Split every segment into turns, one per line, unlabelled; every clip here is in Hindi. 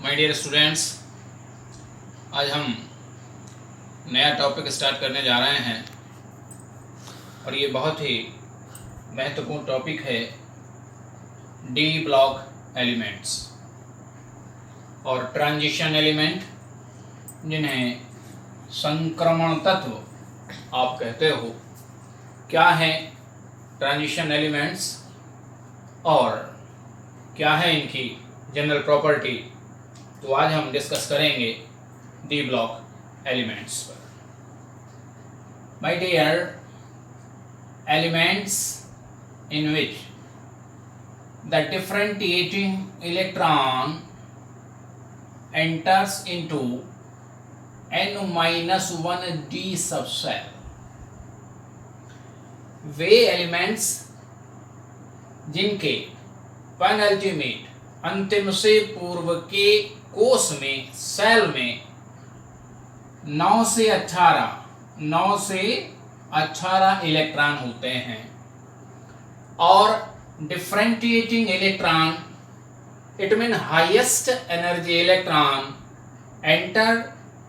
माय डियर स्टूडेंट्स, आज हम नया टॉपिक स्टार्ट करने जा रहे हैं और ये बहुत ही महत्वपूर्ण टॉपिक है डी ब्लॉक एलिमेंट्स और ट्रांजिशन एलिमेंट, जिन्हें संक्रमण तत्व आप कहते हो। क्या है ट्रांजिशन एलिमेंट्स और क्या है इनकी जनरल प्रॉपर्टी, तो आज हम डिस्कस करेंगे डी ब्लॉक एलिमेंट्स पर। My dear, elements in which the differentiating electron enters into n-1d subshell, वे एलिमेंट्स जिनके पेनल्टीमेट अंतिम से पूर्व के कोष में सेल में 9 से 18 इलेक्ट्रॉन होते हैं और differentiating electron, it means highest energy electron enter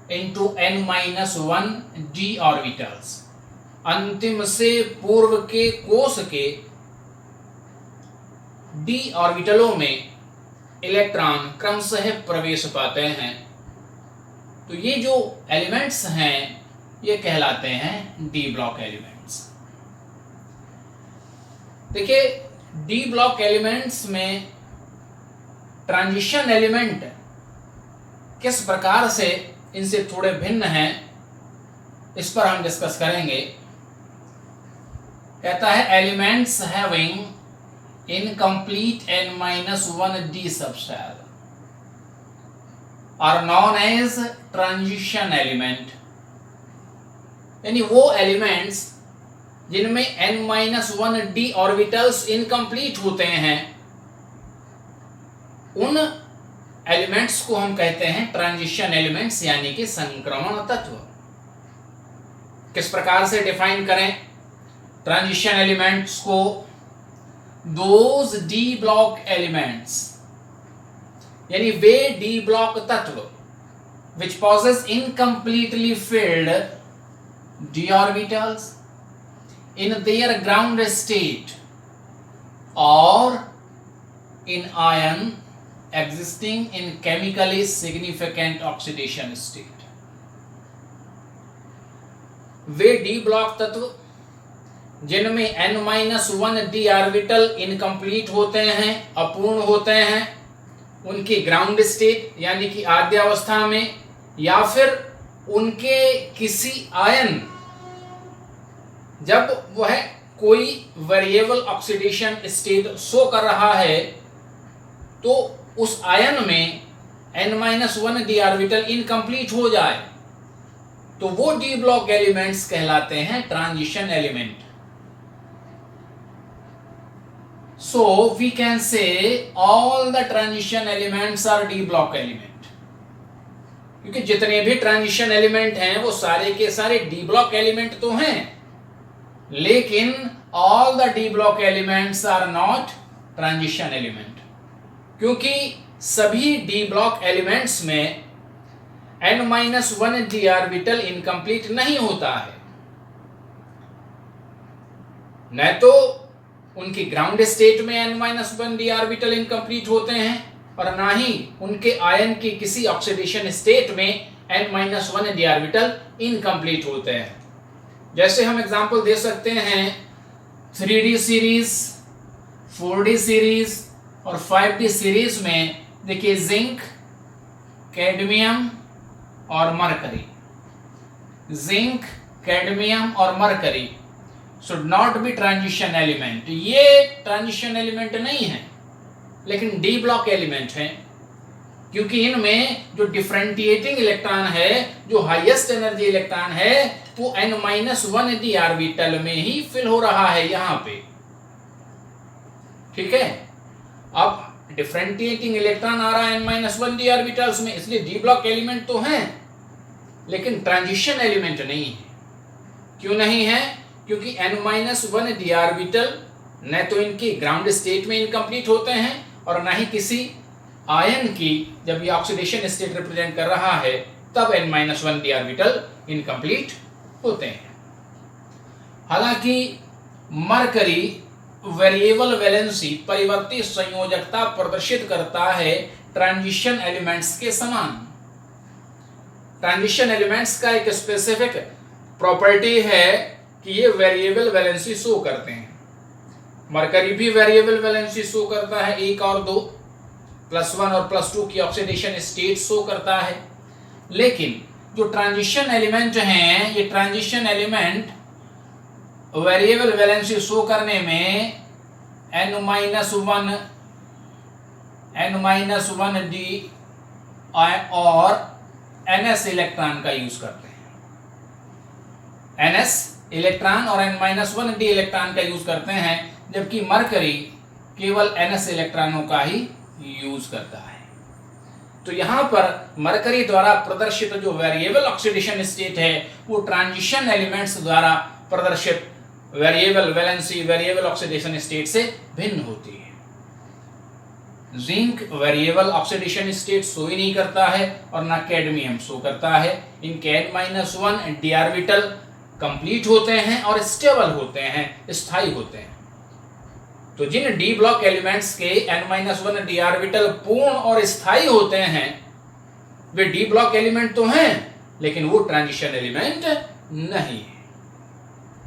into n-1 d orbitals, अंतिम से पूर्व के कोष के d ऑर्बिटलों में इलेक्ट्रॉन क्रमशः प्रवेश पाते हैं। तो ये जो एलिमेंट्स हैं ये कहलाते हैं डी ब्लॉक एलिमेंट्स। देखिए, डी ब्लॉक एलिमेंट्स में ट्रांजिशन एलिमेंट किस प्रकार से इनसे थोड़े भिन्न हैं, इस पर हम डिस्कस करेंगे। कहता है elements having incomplete n-1d subshell are known as transition element, यानी वो एलिमेंट्स जिनमें n-1d ऑर्बिटल्स इनकम्प्लीट होते हैं, उन एलिमेंट्स को हम कहते हैं ट्रांजिशन एलिमेंट्स, यानी कि संक्रमण तत्व। किस प्रकार से डिफाइन करें ट्रांजिशन एलिमेंट्स को? दोज डी ब्लॉक एलिमेंट्स, यानी वे डी ब्लॉक तत्व which possess incompletely filled d orbitals in their ground state और in ion existing in chemically significant oxidation state। वे डी ब्लॉक तत्व जिनमें n-1d ऑर्बिटल इनकम्प्लीट होते हैं, अपूर्ण होते हैं, उनकी ग्राउंड स्टेट यानी कि आद्यावस्था में, या फिर उनके किसी आयन, जब वह कोई वेरिएबल ऑक्सीडेशन स्टेट शो कर रहा है, तो उस आयन में n-1d ऑर्बिटल इनकम्प्लीट हो जाए, तो वो डी ब्लॉक एलिमेंट्स कहलाते हैं transition element. So we can say all the transition elements are D block element, क्योंकि जितने भी ट्रांजिशन एलिमेंट हैं वो सारे के सारे डी ब्लॉक एलिमेंट तो हैं, लेकिन all the D block elements are not transition element, क्योंकि सभी डी ब्लॉक एलिमेंट्स में n-1d ऑर्बिटल इनकम्प्लीट नहीं होता है। न तो उनकी ग्राउंड स्टेट में n-1d ऑर्बिटल इनकम्प्लीट होते हैं और ना ही उनके आयन की किसी ऑक्सीडेशन स्टेट में n-1d ऑर्बिटल इनकम्प्लीट होते हैं। जैसे हम एग्जांपल दे सकते हैं 3d सीरीज, 4d सीरीज और 5d सीरीज में। देखिए, जिंक, कैडमियम और मरकरी, जिंक, कैडमियम और mercury should not be transition element. ये ट्रांजिशन एलिमेंट नहीं है, लेकिन डी ब्लॉक एलिमेंट है, क्योंकि इनमें जो डिफरेंटिएटिंग इलेक्ट्रॉन है, जो हाईएस्ट एनर्जी इलेक्ट्रॉन है, वो n-1d ऑर्बिटल में ही फिल हो रहा है यहां पे। ठीक है, अब डिफरेंटिएटिंग इलेक्ट्रॉन आ रहा है n-1d ऑर्बिटल्स में, इसलिए डी ब्लॉक एलिमेंट तो हैं, लेकिन ट्रांजिशन एलिमेंट नहीं है। क्यों नहीं है? क्योंकि n-1d ऑर्बिटल न तो इनकी ग्राउंड स्टेट में इनकम्प्लीट होते हैं और ना ही किसी आयन की जब ये ऑक्सीडेशन स्टेट रिप्रेजेंट कर रहा है तब n-1 d ऑर्बिटल इनकम्प्लीट होते हैं। हालांकि मरकरी वेरिएबल वैलेंसी परिवर्तित संयोजकता प्रदर्शित करता है ट्रांजिशन एलिमेंट्स के समान। ट्रांजिशन एलिमेंट्स का एक स्पेसिफिक प्रॉपर्टी है कि ये वेरिएबल वैलेंसी शो करते हैं। मरकरी भी वेरिएबल वैलेंसी शो करता है, 1 और 2, +1 और +2 की ऑक्सीडेशन स्टेट शो करता है। लेकिन जो ट्रांजिशन एलिमेंट हैं, ये transition element variable valency show करने में n-1 d और ns इलेक्ट्रॉन का यूज करते हैं। ns इलेक्ट्रॉन और n-1 d इलेक्ट्रॉन का यूज करते हैं, जबकि मरकरी केवल ns इलेक्ट्रॉनों का ही यूज करता है। तो यहाँ पर मरकरी द्वारा प्रदर्शित जो वेरिएबल ऑक्सीडेशन स्टेट है वो ट्रांजिशन एलिमेंट्स द्वारा प्रदर्शित variable valency variable oxidation state से भिन्न होती है। Zinc variable oxidation state show ही नहीं करता है और ना कैडमियम शो करता है। इनके n-1 d ऑर्बिटल कंप्लीट होते हैं और स्टेबल होते हैं, स्थायी होते हैं। तो जिन डी ब्लॉक एलिमेंट्स के n-1 d ऑर्बिटल पूर्ण और स्थायी होते हैं वे डी ब्लॉक एलिमेंट तो हैं, लेकिन वो ट्रांजिशन एलिमेंट नहीं है।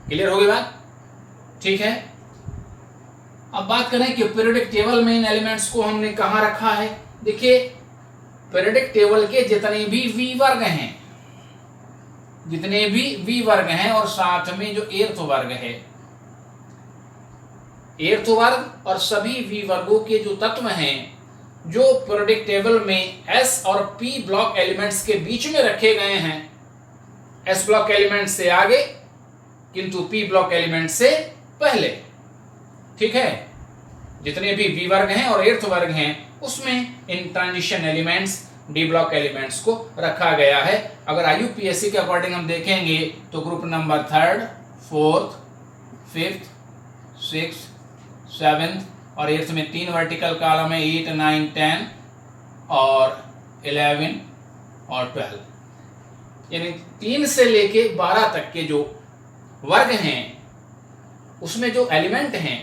क्लियर हो गई बात? ठीक है। अब बात करें कि पीरियोडिक टेबल में इन एलिमेंट्स को हमने कहां रखा है। देखिए, पीरियोडिक टेबल के जितने भी वी वर्ग हैं, जितने भी वी वर्ग हैं और साथ में जो एर्थ वर्ग है, एर्थ वर्ग और सभी वी वर्गों के जो तत्व हैं जो पीरियोडिक टेबल में एस और पी ब्लॉक एलिमेंट्स के बीच में रखे गए हैं, एस ब्लॉक एलिमेंट से आगे किंतु पी ब्लॉक एलिमेंट से पहले। ठीक है, जितने भी वी वर्ग हैं और एर्थ वर्ग हैं उसमें इन transition elements D block elements को रखा गया है। अगर IUPAC के अकॉर्डिंग हम देखेंगे तो group number 3rd, 4th, 5th, 6th, 7th और एर्थ में 3 वर्टिकल कॉलम है, 8, 9, 10 और 11 और 12, यानी 3 से लेके 12 तक के जो वर्ग हैं उसमें जो एलिमेंट हैं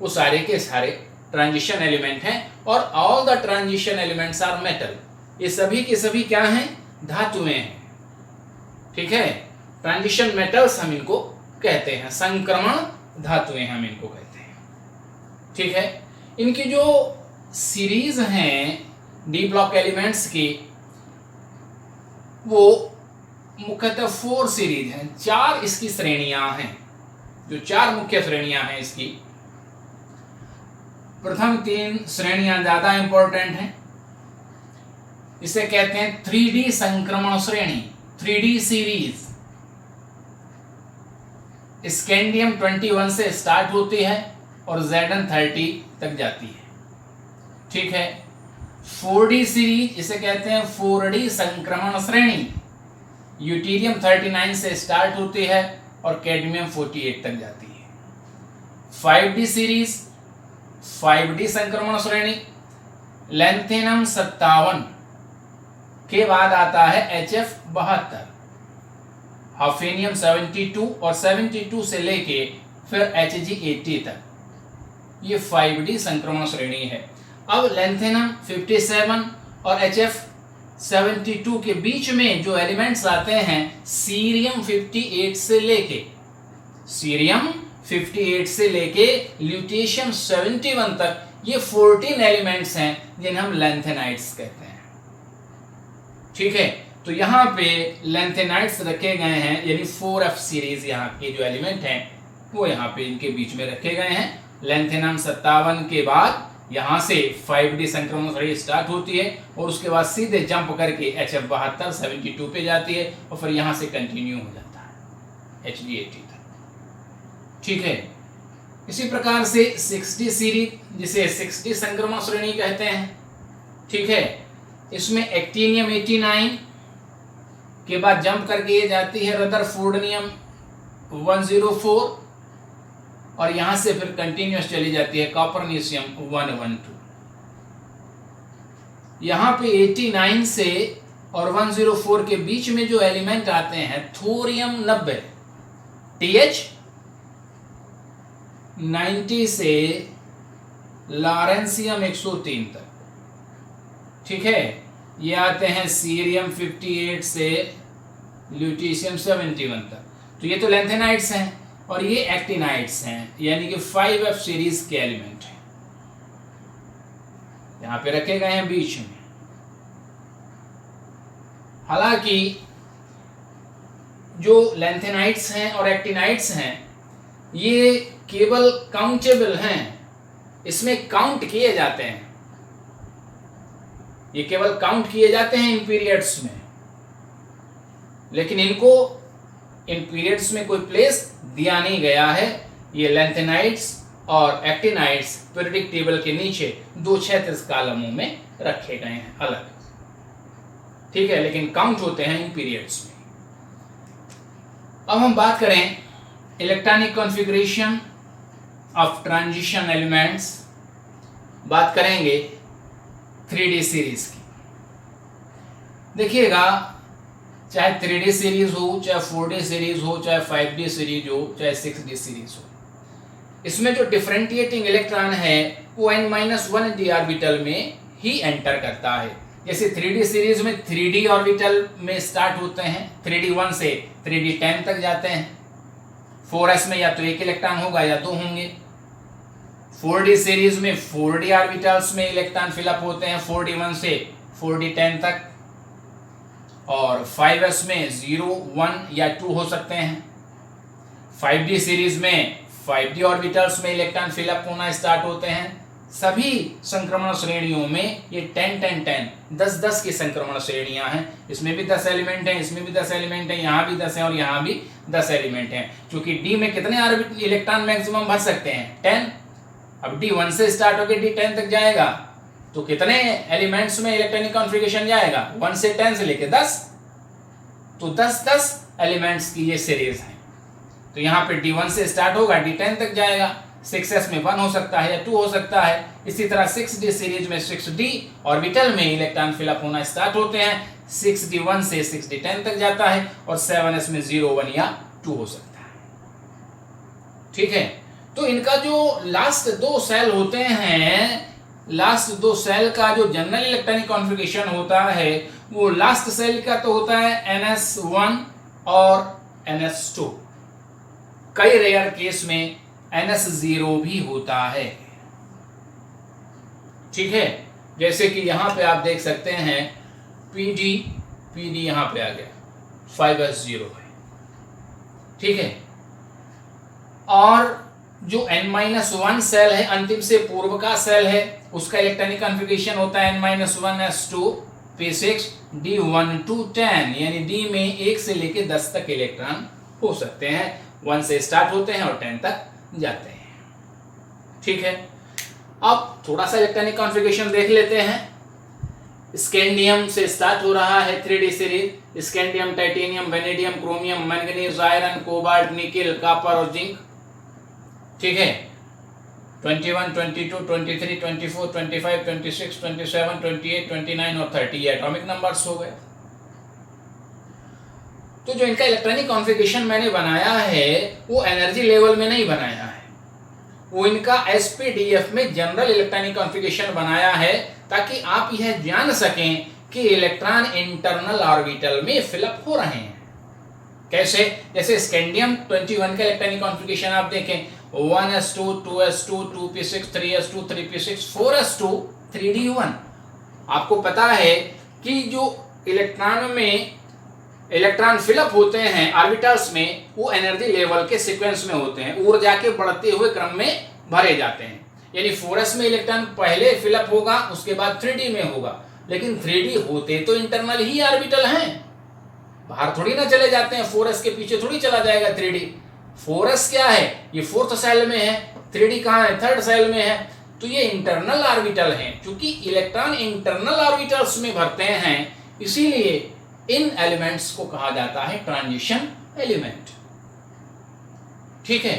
वो सारे के सारे ट्रांजिशन एलिमेंट हैं और all the transition elements are metal. ये सभी के सभी क्या हैं? धातुएं हैं। ठीक है, ट्रांजिशन मेटल्स हम इनको कहते हैं, संक्रमण धातुएं हम इनको कहते हैं। ठीक है, इनकी जो सीरीज हैं डी ब्लॉक एलिमेंट्स की वो मुख्यतः 4 सीरीज हैं, 4 इसकी श्रेणियां हैं। जो 4 मुख्य श्रेणियां हैं इसकी, प्रथम 3 श्रेणियां ज्यादा इंपॉर्टेंट हैं। इसे कहते हैं 3D संक्रमण श्रेणी, 3D सीरीज। स्कैंडियम 21 से स्टार्ट होती है और Zn 30 तक जाती है। ठीक है, 4D सीरीज इसे कहते हैं 4D संक्रमण श्रेणी। यूटेरियम 39 से स्टार्ट होती है और कैडमियम 48 तक जाती है। 5D सीरीज 5D संक्रमण श्रेणी, लैंथेनम 57 के बाद आता है HF 72, हाफेनियम 72 और 72 से लेके फिर Hg 80 तक, ये 5D संक्रमण श्रेणी है। अब लैंथेनम 57 और HF 72 के बीच में जो एलिमेंट्स आते हैं, सीरियम 58 से लेके ल्यूटेशियम 71 तक, ये 14 एलिमेंट्स हैं जिन्हें हम लैंथेनाइट्स कहते हैं। ठीक है, तो यहाँ पे लैंथेनाइट्स रखे गए हैं, यानी 4F सीरीज यहाँ के जो एलिमेंट हैं वो यहाँ पे इनके बीच में रखे गए हैं। लैंथेनम 57 के बाद यहाँ से 5D संक्रमण श्रेणी स्टार्ट होती है और उसके बाद सीधे जंप करके HF 72 72 पे जाती है और फिर यहाँ से कंटिन्यू हो जाता है Hg 80 तक। ठीक है, इसी प्रकार से 6D सीरीज जिसे 6D संक्रमण श्रेणी कहते हैं। ठीक है, इसमें एक्टिनियम 89 के बाद जंप करके ये जाती है रदरफोर्डियम 104 और यहां से फिर कंटिन्यूस चली जाती है कॉपरनीशियम 112। यहाँ पे 89 से और 104 के बीच में जो एलिमेंट आते हैं, थोरियम 90, TH 90 से लॉरेंसियम 103 तक, ठीक है। ये आते हैं सीरियम 58 से ल्यूटीशियम 71 तक। तो ये तो लैंथेनाइड्स हैं और ये एक्टिनाइड्स हैं, यानी कि 5F सीरीज के एलिमेंट हैं, यहां पे रखे गए हैं बीच में। हालांकि जो लैंथेनाइड्स हैं और एक्टिनाइड्स हैं ये केवल काउंटेबल हैं, इसमें काउंट किए जाते हैं, ये केवल काउंट किए जाते हैं इन पीरियड्स में, लेकिन इनको इन पीरियड्स में कोई प्लेस दिया नहीं गया है। ये लैंथेनाइड्स और एक्टिनाइड्स पीरियडिक टेबल के नीचे 2 क्षैतिज कॉलमों में रखे गए हैं अलग, ठीक है, लेकिन काउंट होते हैं इन पीरियड्स में। अब हम बात करें electronic configuration of transition elements, बात करेंगे 3D सीरीज की। देखिएगा, चाहे 3D सीरीज हो, चाहे 4D सीरीज हो, चाहे 5D सीरीज हो, चाहे 6D सीरीज हो, इसमें जो डिफरेंटिएटिंग इलेक्ट्रॉन है वो n-1 d ऑर्बिटल में ही एंटर करता है। जैसे 3D सीरीज में 3D ऑर्बिटल में स्टार्ट होते हैं, 3D1 से 3D10 तक जाते हैं। 4s में या तो 1 इलेक्ट्रॉन होगा या 2 होंगे। 4D सीरीज में 4D ऑर्बिटल्स में इलेक्ट्रॉन फिलअप होते हैं 4D1 से 4D10 तक, और 5s में 0, 1 या 2 हो सकते हैं। 5D सीरीज में 5D ऑर्बिटल्स में इलेक्ट्रॉन फिलअप होना स्टार्ट होते हैं। सभी संक्रमण श्रेणियों में ये 10, 10, 10, 10, 10 की संक्रमण श्रेणियां हैं। इसमें भी 10 एलिमेंट हैं, इसमें भी 10 एलिमेंट हैं, यहाँ भी 10 हैं और यहाँ भी 10 एलिमेंट हैं। क्योंकि D में कितने इलेक्ट्रॉन मैक्सिमम भर सकते हैं? 10। अब D1 से स्टार्ट होकर D10 तक जाएगा तो कितने एलिमेंट्स में इलेक्ट्रॉनिक कॉन्फ़िगरेशन जाएगा? 1 से 10 से लेके 10, तो 10-10 एलिमेंट्स की ये सीरीज है। तो यहाँ पे D1 से स्टार्ट होगा, D10 तक जाएगा। 6s में 1 हो सकता है या 2 हो सकता है। इसी तरह 6D सीरीज में 6D ऑर्बिटल में इलेक्ट्रॉन फिलअप होना स्टार्ट होते हैं। 6D1 से 6D10 तक जाता है और 7s में 0, 1 या 2 हो सकता है, ठीक है। तो इनका जो लास्ट 2 सेल होते हैं, लास्ट 2 सेल का जो जनरल इलेक्ट्रॉनिक कॉन्फ़िगरेशन होता है वो लास्ट सेल का तो होता है NS1 और NS2। कई रेयर केस में NS0 भी होता है, ठीक है। जैसे कि यहां पे आप देख सकते हैं PD यहां पे आ गया, 5s0 है, ठीक है। और जो n-1 सेल है, अंतिम से पूर्व का सेल है, उसका इलेक्ट्रॉनिक कॉन्फ़िगरेशन होता है n-1s2 p6 d1 to 10, यानी D में 1 से लेके 10 तक इलेक्ट्रॉन हो सकते हैं। 1 से स्टार्ट होते हैं और 10 तक जाते हैं, ठीक है। अब थोड़ा सा इलेक्ट्रॉनिक कॉन्फ़िगरेशन देख लेते हैं। स्कैंडियम से स्टार्ट हो रहा है 3D series. Scandium, titanium, vanadium, chromium, manganese, iron, cobalt, nickel, copper और जिंक, ठीक है। 21, 22, 23, 24, 25, 26, 27, 28, 29 और 30 ये एटॉमिक नंबर्स हो गए। तो जो इनका इलेक्ट्रॉनिक कॉन्फ़िगरेशन मैंने बनाया है वो एनर्जी लेवल में नहीं बनाया है, वो इनका SPDF में जनरल इलेक्ट्रॉनिक कॉन्फ़िगरेशन बनाया है ताकि आप यह जान सकें कि इलेक्ट्रॉन इंटरनल ऑर्बिटल में फिलअप हो रहे हैं। कैसे? जैसे स्कैंडियम 21 का इलेक्ट्रॉनिक कॉन्फ़िगरेशन आप देखें, 1s2, 2s2, 2p6, 3s2, 3p6, 4s2, 3d1। आपको पता है कि जो इलेक्ट्रॉन में इलेक्ट्रॉन फिलअप होते हैं ऑर्बिटल्स में वो एनर्जी लेवल के सीक्वेंस में होते हैं, ऊर्जा के बढ़ते हुए क्रम में भरे जाते हैं। यानी 4s में इलेक्ट्रॉन पहले फिलअप होगा, उसके बाद 3d में होगा, लेकिन 3d होते तो इंटरनल ही ऑर्बिटल हैं, बाहर थोड़ी ना चले जाते हैं। 4s के पीछे थोड़ी चला जाएगा 3d। 4s क्या है? ये 4th सेल में है, 3d कहाँ है? 3rd सेल में है। तो ये इंटरनल ऑर्बिटल हैं। क्योंकि इलेक्ट्रॉन इंटरनल ऑर्बिटल्स में भरते हैं, इसीलिए इन एलिमेंट्स को कहा जाता है ट्रांजिशन एलिमेंट, ठीक है।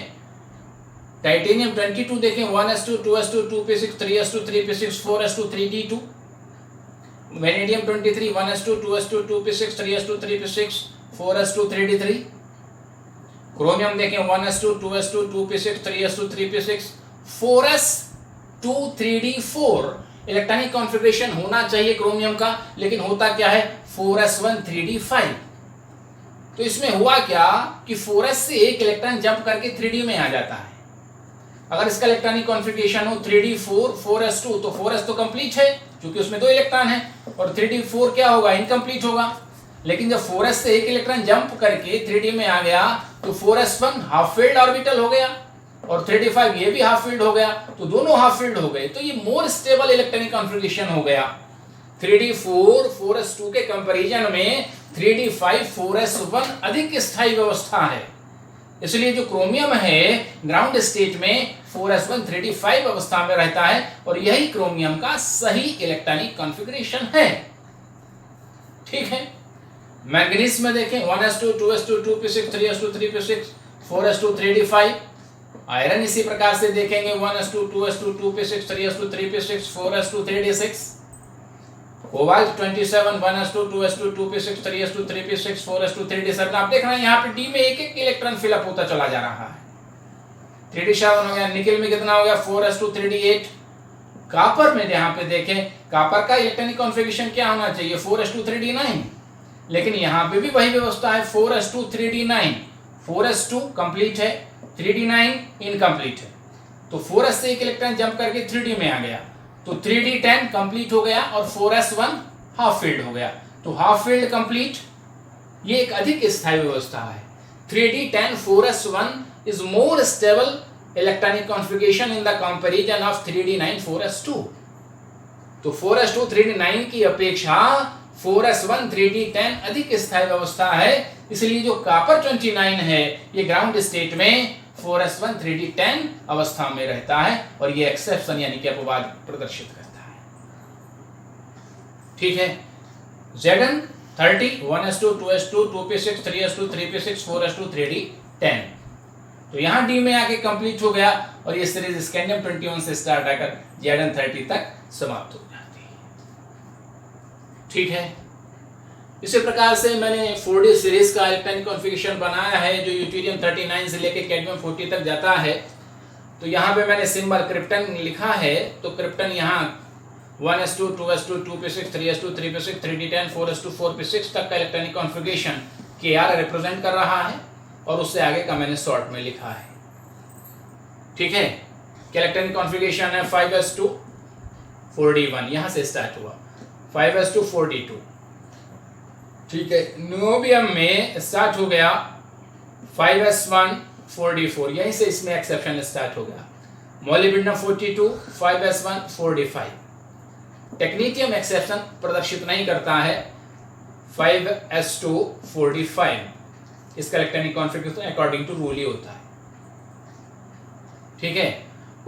टाइटेनियम 22 देखें, 1s2, 2s2, 2p6, 3s2, 3p6, 4s2, 3d2। Vanadium 23 1s2 2s2 2p6 3s2 3p6 4s2 3d3। Chromium देखें 1s2 2s2 2p6 3s2 3p6 4s2 3d4। Electronic configuration होना चाहिए क्रोमियम का, लेकिन होता क्या है 4s1 3d5। तो इसमें हुआ क्या कि 4s से एक इलेक्ट्रॉन जंप करके 3d में आ जाता है। अगर इसका इलेक्ट्रॉनिक कॉन्फ़िगरेशन हो 3d4 4s2 तो 4s तो कंप्लीट है क्योंकि उसमें 2 इलेक्ट्रॉन है, और 3d4 क्या होगा, इनकम्प्लीट होगा। लेकिन जब 4s से एक इलेक्ट्रॉन जंप करके 3d में आ गया तो 4s1 हाफ फील्ड ऑर्बिटल हो गया और 3d5 ये भी हाफ फील्ड हो गया, तो दोनों हाफ फील्ड हो गए, तो ये मोर स्टेबल इलेक्ट्रॉनिक कॉन्फ़िगरेशन हो गया। 3d4 4s2 के कंपैरिजन में 3d5 4s1 अधिक स्थायी व्यवस्था है। इसलिए जो क्रोमियम है ग्राउंड स्टेट में 4s1 3d5 अवस्था में रहता है और यही क्रोमियम का सही इलेक्ट्रॉनिक कॉन्फ़िगरेशन है। ठीक है। मैंगनीज में देखें 1s2 2s2 2p6 3s2 3p6 4s2 3d5। Iron इसी प्रकार से देखेंगे 1s2 2s2 2p6 3s2 3p6 4s2 3d6। Cobalt 27 1s2 2s2 2p6 3s2 3p6 4s2 3d7। आप देख रहे हैं यहाँ पे डी में एक एक इलेक्ट्रॉन फिलअप होता चला जा रहा है। 3d7 हो गया। निकेल में कितना हो गया 4s2 3d8। कॉपर में यहाँ पे देखें, कॉपर का इलेक्ट्रॉनिक कॉन्फ़िगरेशन क्या होना चाहिए 4s2 3d9, लेकिन यहाँ पे भी वही व्यवस्था है 4s2 3d9। 4s2 कंप्लीट है, 3d9 इनकम्प्लीट है, तो 4s से एक इलेक्ट्रॉन जंप करके 3d में आ गया तो 3d10 कंप्लीट हो गया और 4s1 हाफ फील्ड हो गया, तो हाफ फील्ड कंप्लीट। ये एक अधिक स्थायी व्यवस्था है। 3d10 4s1 is more stable electronic configuration in the comparison of 3d9 4s2। तो 4s2 3d9 की अपेक्षा 4s1 3d10 अधिक स्थायी व्यवस्था है, इसलिए जो कॉपर 29 है ये ग्राउंड स्टेट में 4s1 3d10 अवस्था में रहता है और ये एक्सेप्शन यानी कि अपवाद प्रदर्शित करता है। ठीक है। Zn 30 1s2 2s2 2p6 3s2 3p6 4s2 3d10। तो यहाँ डी में आके कंप्लीट हो गया और ये सीरीज स्कैंडियम 21 से स्टार्ट आकर Zn 30 तक समाप्त हो जाती है। ठीक है। इसी प्रकार से मैंने 4D सीरीज का इलेक्ट्रॉनिक कॉन्फ़िगरेशन बनाया है जो यूटेरियम 39 से लेकर कैडमियम 40 तक जाता है। तो यहाँ पे मैंने सिंबल क्रिप्टन लिखा है, तो क्रिप्टन यहाँ 1s2 2s2 2p6 3s2 3p6 3d10 4s2 4p6 तक का इलेक्ट्रॉनिक कॉन्फ़िगरेशन Kr रिप्रेजेंट कर रहा है और उससे आगे का मैंने शॉर्ट में लिखा है। ठीक है। इलेक्ट्रॉनिक कॉन्फ़िगरेशन है 5s2 4d1, यहाँ से स्टार्ट हुआ 5s2 4d2। ठीक है। नियोबियम में स्टार्ट हो गया 5s1 4d4, यहीं से इसमें एक्सेप्शन स्टार्ट हो गया। Molybdenum 42 5s1 4d5। Technetium exception प्रदर्शित नहीं करता है 5s2 4d5, इसका electronic configuration according to rule ही होता है। ठीक है।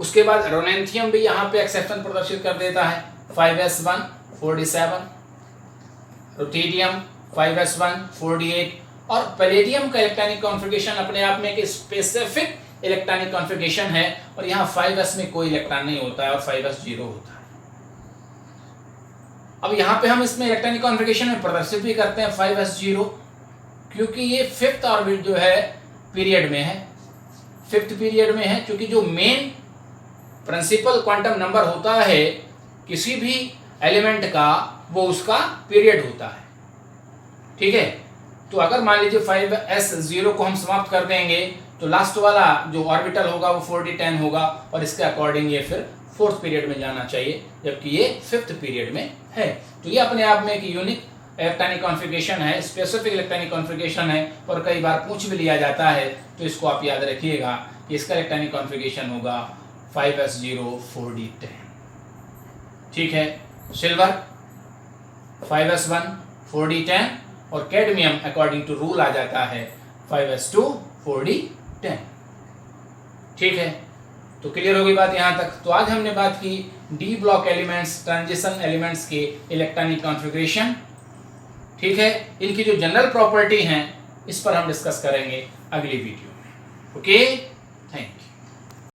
उसके बाद रोनेंथियम भी यहाँ पे एक्सेप्शन प्रदर्शित कर देता है 5s1 4d7। Ruthenium 5s1 4d8 और पैलेडियम का इलेक्ट्रॉनिक कॉन्फ़िगरेशन अपने आप में एक स्पेसिफिक इलेक्ट्रॉनिक कॉन्फ़िगरेशन है और यहाँ 5s में कोई इलेक्ट्रॉन नहीं होता है और 5s 0 होता है। अब यहाँ पे हम इसमें इलेक्ट्रॉनिक कॉन्फ़िगरेशन में प्रदर्शित भी करते हैं 5s 0, क्योंकि ये 5th ऑर्बिट जो है पीरियड में है, 5th पीरियड में है, क्योंकि जो मेन प्रिंसिपल क्वांटम नंबर होता है किसी भी एलिमेंट का वो उसका पीरियड होता है। ठीक है। तो अगर मान लीजिए 5s 0 को हम समाप्त कर देंगे तो लास्ट वाला जो ऑर्बिटल होगा वो 4d10 होगा और इसके अकॉर्डिंग ये फिर 4th पीरियड में जाना चाहिए, जबकि ये 5th पीरियड में है। तो ये अपने आप में एक यूनिक इलेक्ट्रॉनिक कॉन्फ़िगरेशन है, स्पेसिफिक इलेक्ट्रॉनिक कॉन्फ़िगरेशन है और कई बार पूछ भी लिया जाता है, तो इसको आप याद रखिएगा कि इसका इलेक्ट्रॉनिक कॉन्फ़िगरेशन होगा 5s 0 4d10। ठीक है। सिल्वर 5s1 4d10 और कैडमियम अकॉर्डिंग टू रूल आ जाता है 5s2 4d10। ठीक है। तो क्लियर होगी बात यहाँ तक। तो आज हमने बात की D block elements, transition elements के इलेक्ट्रॉनिक कॉन्फ़िगरेशन। ठीक है। इनकी जो जनरल प्रॉपर्टी हैं इस पर हम डिस्कस करेंगे अगली वीडियो में। ओके।